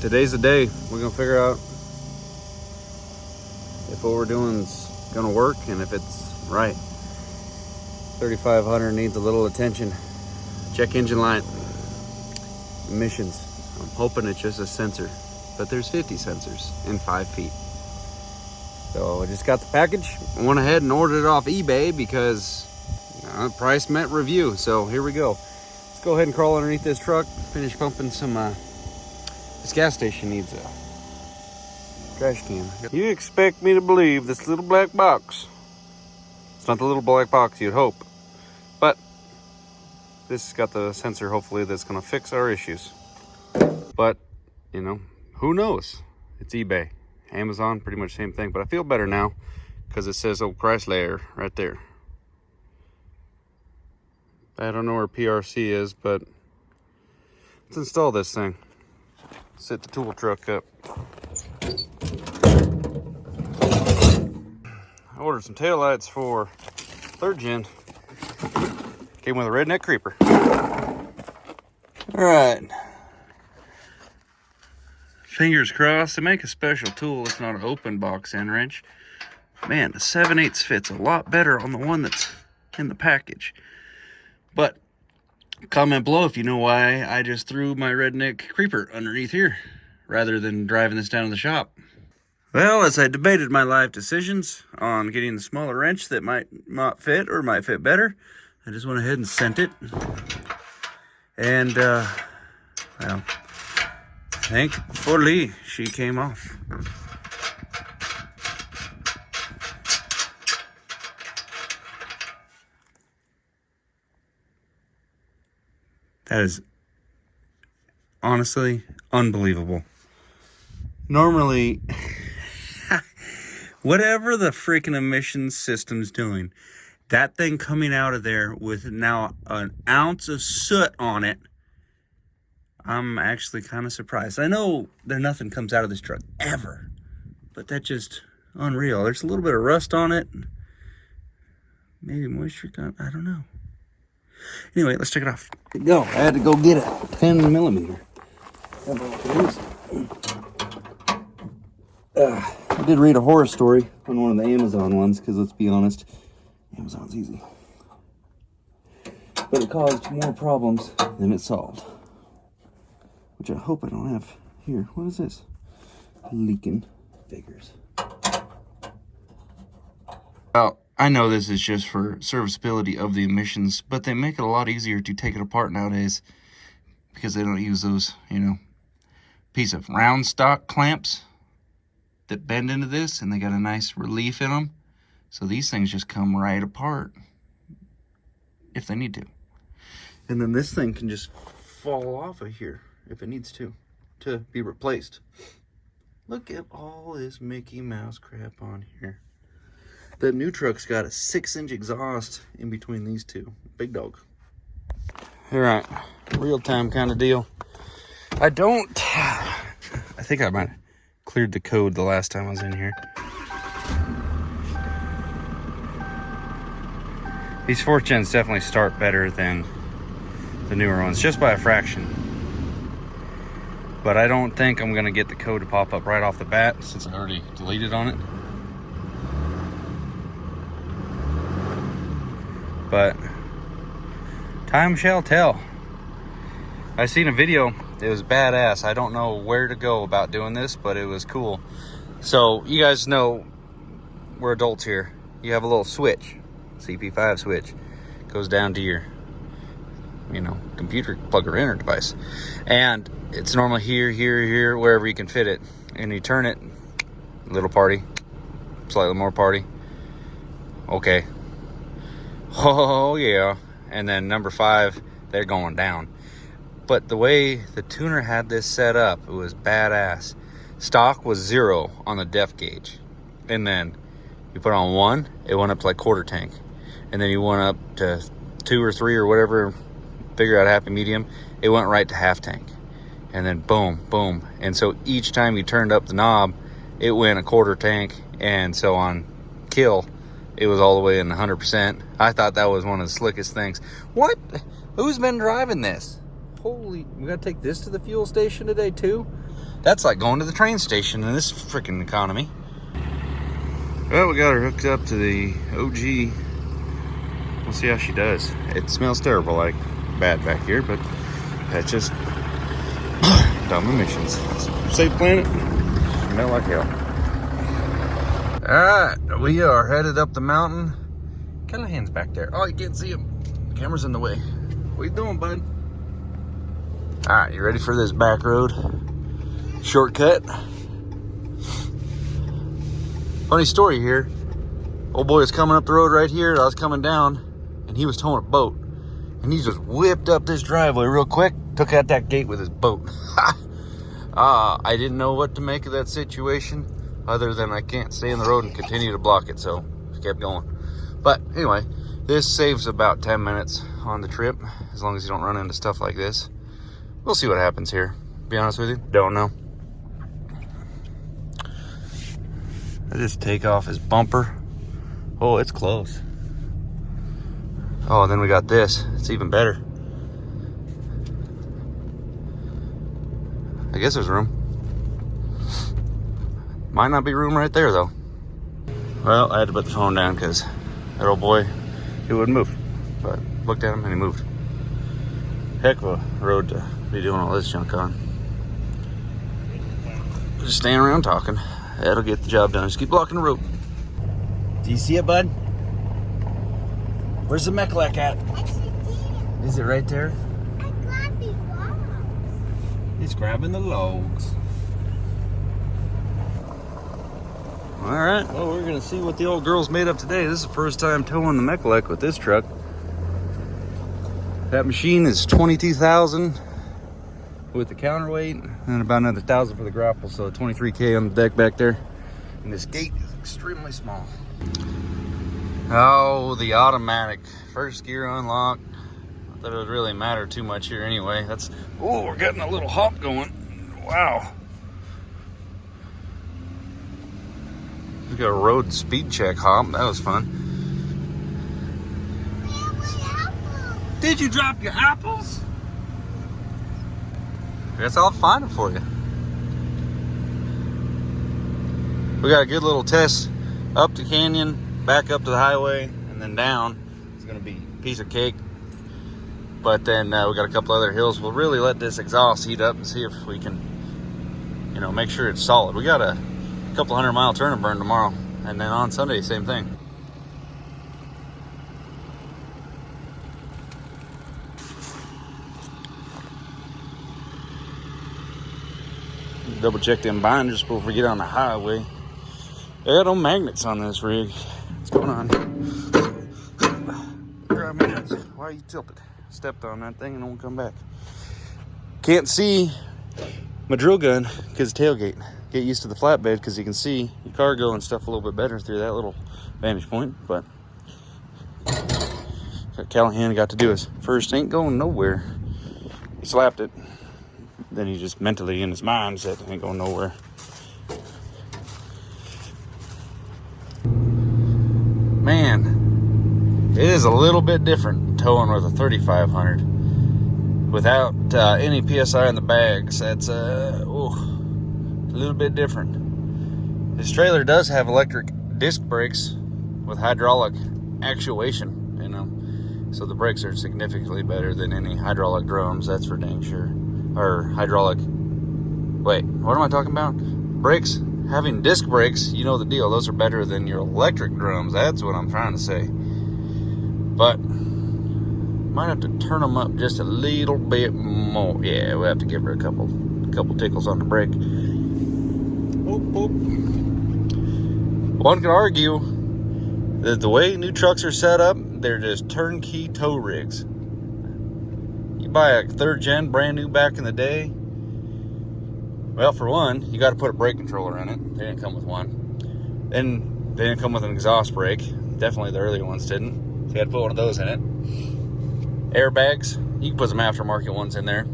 Today's the day. We're gonna figure out if what we're doing is gonna work and if it's right. 3500 needs a little attention. Check engine light. Emissions. I'm hoping it's just a sensor, but there's 50 sensors in 5 feet. So I just got the package. I went ahead and ordered it off eBay because price met review. So here we go. Let's go ahead and crawl underneath this truck. Finish pumping some. This gas station needs a trash can. You expect me to believe this little black box? It's not the little black box you'd hope, but this has got the sensor, hopefully, that's going to fix our issues. But, you know, who knows? It's eBay. Amazon, pretty much same thing. But I feel better now because it says old Chrysler right there. I don't know where PRC is, but let's install this thing. Set the tool truck up. I ordered some taillights for 3rd gen. Came with a redneck creeper. All right. Fingers crossed. They make a special tool. It's not an open box end wrench. Man, the 7/8 fits a lot better on the one that's in the package. But comment below if you know why I just threw my redneck creeper underneath here rather than driving this down to the shop. Well, as I debated my life decisions on getting the smaller wrench that might not fit or might fit better, I just went ahead and sent it. And, well, thankfully, she came off. That is honestly unbelievable. Normally, whatever the freaking emissions system's doing, that thing coming out of there with now an ounce of soot on it, I'm actually kind of surprised. I know nothing comes out of this truck ever, but that's just unreal. There's a little bit of rust on it. Maybe moisture, I don't know. Anyway, let's check it off. Here we go. I had to go get a 10mm. I did read a horror story on one of the Amazon ones, because let's be honest, Amazon's easy. But it caused more problems than it solved. Which I hope I don't have here. What is this? Leaking figures. Well, I know this is just for serviceability of the emissions, but they make it a lot easier to take it apart nowadays because they don't use those, you know, piece of round stock clamps that bend into this, and they got a nice relief in them. So these things just come right apart if they need to. And then this thing can just fall off of here if it needs to be replaced. Look at all this Mickey Mouse crap on here. The new truck's got a 6-inch exhaust in between these two. Big dog. All right, real-time kind of deal. I think I might have cleared the code the last time I was in here. These 4th gens definitely start better than the newer ones, just by a fraction. But I don't think I'm gonna get the code to pop up right off the bat since I already deleted on it. But time shall tell. I seen a video, it was badass. I don't know where to go about doing this, but it was cool. So you guys know we're adults here. You have a little switch, CP5 switch, goes down to your, you know, computer plugger in device. And it's normally here, wherever you can fit it. And you turn it, little party, slightly more party. Okay. Oh yeah. And then number 5, they're going down. But the way the tuner had this set up, it was badass. Stock was 0 on the depth gauge. And then you put on 1, it went up to like quarter tank. And then you went up to 2 or 3 or whatever, figure out happy medium, it went right to half tank. And then boom, boom. And so each time you turned up the knob, it went a quarter tank. And so on kill, it was all the way in 100%. I thought that was one of the slickest things. What? Who's been driving this? Holy, we gotta take this to the fuel station today too? That's like going to the train station in this freaking economy. Well, we got her hooked up to the OG. We'll see how she does. It smells terrible, like bad back here, but that's just dumb emissions. Safe planet, smell like hell. All right, we are headed up the mountain. Callahan's back there. Oh, you can't see him. The camera's in the way. What you doing, bud? All right, you ready for this back road? Shortcut. Funny story here. Old boy was coming up the road right here. I was coming down, and he was towing a boat. And he just whipped up this driveway real quick. Took out that gate with his boat. I didn't know what to make of that situation, other than I can't stay in the road and continue to block it. So, just kept going. But anyway, this saves about 10 minutes on the trip, as long as you don't run into stuff like this. We'll see what happens here. Be honest with you, don't know. I just take off his bumper. Oh, it's close. Oh, and then we got this. It's even better. I guess there's room. Might not be room right there, though. Well, I had to put the phone down because that old boy, he wouldn't move. But looked at him and he moved. Heck of a road to be doing all this junk on. Just staying around talking. That'll get the job done. Just keep blocking the road. Do you see it, bud? Where's the mechlek at? Is it right there? I got these logs. He's grabbing the logs. All right, well, we're gonna see what the old girl's made of today. This is the first time towing the mechlek with this truck. That machine is 22,000 with the counterweight and about another 1,000 for the grapple, so 23K on the deck back there. And this gate is extremely small. Oh, the automatic first gear unlock. Not that it would really matter too much here anyway. That's, oh, we're getting a little hop going. Wow. We got a road speed check hop. That was fun. Did you drop your apples? That's all finding for you. We got a good little test up the canyon, back up to the highway, and then down. It's gonna be a piece of cake. But then we got a couple other hills. We'll really let this exhaust heat up and see if we can, you know, make sure it's solid. We got a couple 100-mile turn and burn tomorrow, and then on Sunday, same thing. Double check them binders before we get on the highway. They got no magnets on this rig. What's going on? Drive me nuts. Why are you tilted? Stepped on that thing and won't come back. Can't see my drill gun because of tailgate. Get used to the flatbed because you can see your cargo and stuff a little bit better through that little vantage point. But Callahan got to do his first. Ain't going nowhere. He slapped it. Then he just mentally in his mind said, ain't going nowhere. Man, it is a little bit different towing with a 3500 without any PSI in the bags. That's a little bit different. This trailer does have electric disc brakes with hydraulic actuation, you know, so the brakes are significantly better than any hydraulic drums, that's for dang sure. Or hydraulic, wait, what am I talking about? Brakes, having disc brakes, you know the deal. Those are better than your electric drums. That's what I'm trying to say. But might have to turn them up just a little bit more. Yeah, we'll have to give her a couple tickles on the brake. Boop, boop. One could argue that the way new trucks are set up, they're just turnkey tow rigs. Buy a 3rd gen brand new back in the day, well, for one, you got to put a brake controller in it. They didn't come with one. Then they didn't come with an exhaust brake. Definitely the earlier ones didn't, so you had to put one of those in it. Airbags, you can put some aftermarket ones in there.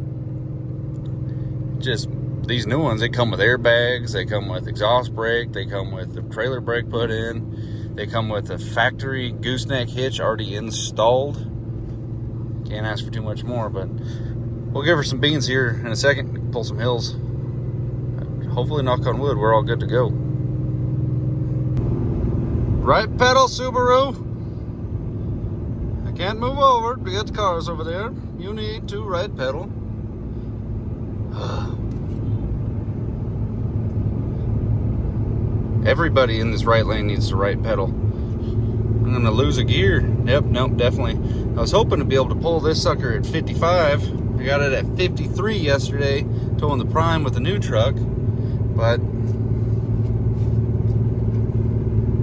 Just these new ones, they come with airbags, they come with exhaust brake, they come with the trailer brake put in, they come with a factory gooseneck hitch already installed. Can't ask for too much more, but we'll give her some beans here in a second. Pull some hills. hopefully, knock on wood, we're all good to go. Right pedal, Subaru. I can't move over to get the cars over there. You need to right pedal. Everybody in this right lane needs to right pedal. I'm gonna lose a gear. Yep, nope, definitely. I was hoping to be able to pull this sucker at 55. I got it at 53 yesterday, towing the Prime with the new truck. But,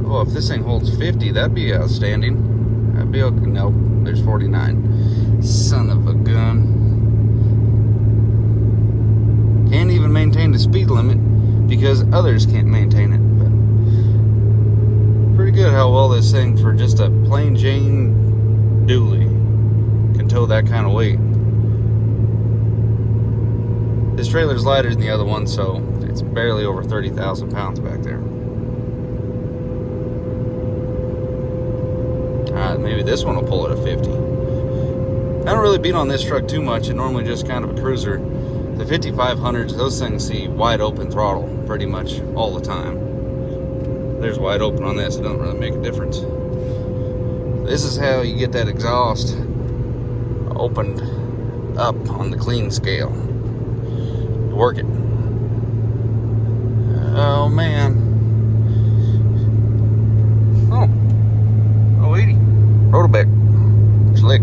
oh, if this thing holds 50, that'd be outstanding. That'd be okay. Nope, there's 49. Son of a gun. Can't even maintain the speed limit because others can't maintain it. But pretty good how well this thing, for just a plain Jane dually, can tow that kind of weight. This trailer's lighter than the other one, so it's barely over 30,000 pounds back there. Alright, maybe this one will pull it at 50. I don't really beat on this truck too much. It's normally just kind of a cruiser. The 5500s, those things see wide open throttle pretty much all the time. There's wide open on this, it doesn't really make a difference. This is how you get that exhaust opened up on the clean scale. Work it. Oh man. Oh. 80. Rotoback. Slick.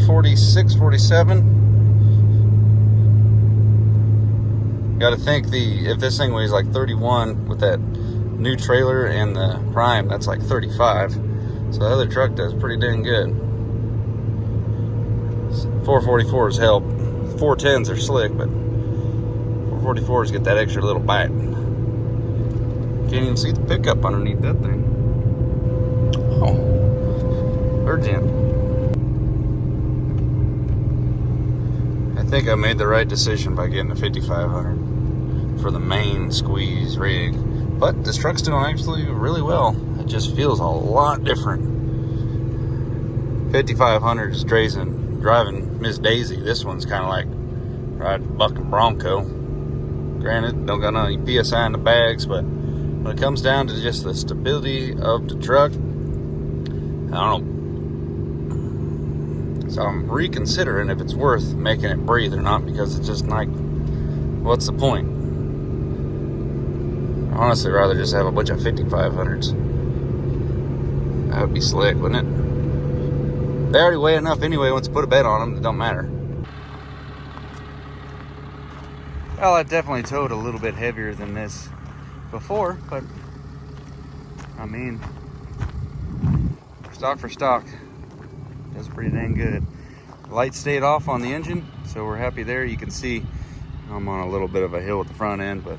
46, 47. Gotta think if this thing weighs like 31 with that new trailer and the Prime, that's like 35. So the other truck does pretty dang good. 444s help. 410s are slick, but 444s get that extra little bite. Can't even see the pickup underneath that thing. Oh, Virgin. I think I made the right decision by getting the 5500 for the main squeeze rig. But this truck's doing actually really well. It just feels a lot different. 5500 is driving Miss Daisy. This one's kind of like riding bucking Bronco. Granted, don't got any PSI in the bags, but when it comes down to just the stability of the truck, I don't know. So I'm reconsidering if it's worth making it breathe or not, because it's just like, what's the point? I'd honestly rather just have a bunch of 5500s. That would be slick, wouldn't it? They already weigh enough anyway. Once you put a bed on them, it don't matter. Well, I definitely towed a little bit heavier than this before, but I mean, stock for stock, does pretty dang good. The light stayed off on the engine, so we're happy there. You can see I'm on a little bit of a hill at the front end, but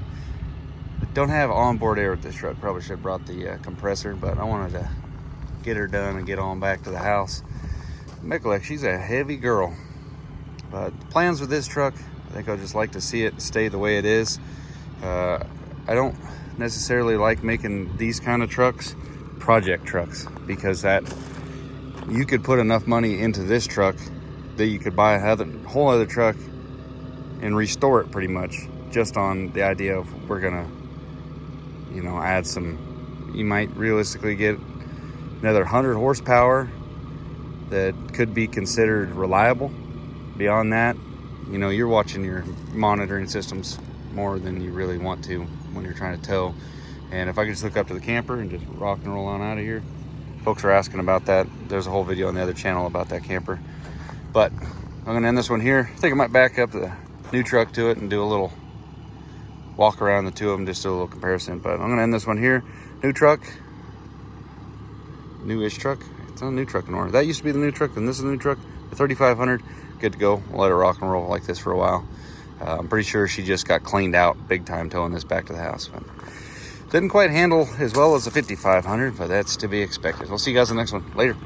I don't have onboard air with this truck. Probably should have brought the compressor, but I wanted to get her done and get on back to the house. Mikulek, she's a heavy girl, but the plans with this truck, I think I'd just like to see it stay the way it is. I don't necessarily like making these kind of trucks project trucks, because that you could put enough money into this truck that you could buy a whole other truck and restore it pretty much, just on the idea of we're gonna, you know, add some. You might realistically get another 100 horsepower that could be considered reliable. Beyond that, you know, you're watching your monitoring systems more than you really want to when you're trying to tow. And if I could just hook up to the camper and just rock and roll on out of here. Folks are asking about that. There's a whole video on the other channel about that camper. But I'm gonna end this one here. I think I might back up the new truck to it and do a little walk around the two of them, just do a little comparison. But I'm gonna end this one here. New truck, newish truck. It's not a new truck anymore. That used to be the new truck, then this is the new truck. The 3500, good to go. We'll let it rock and roll like this for a while. I'm pretty sure she just got cleaned out big time towing this back to the house. But didn't quite handle as well as the 5500, but that's to be expected. We'll see you guys in the next one. Later.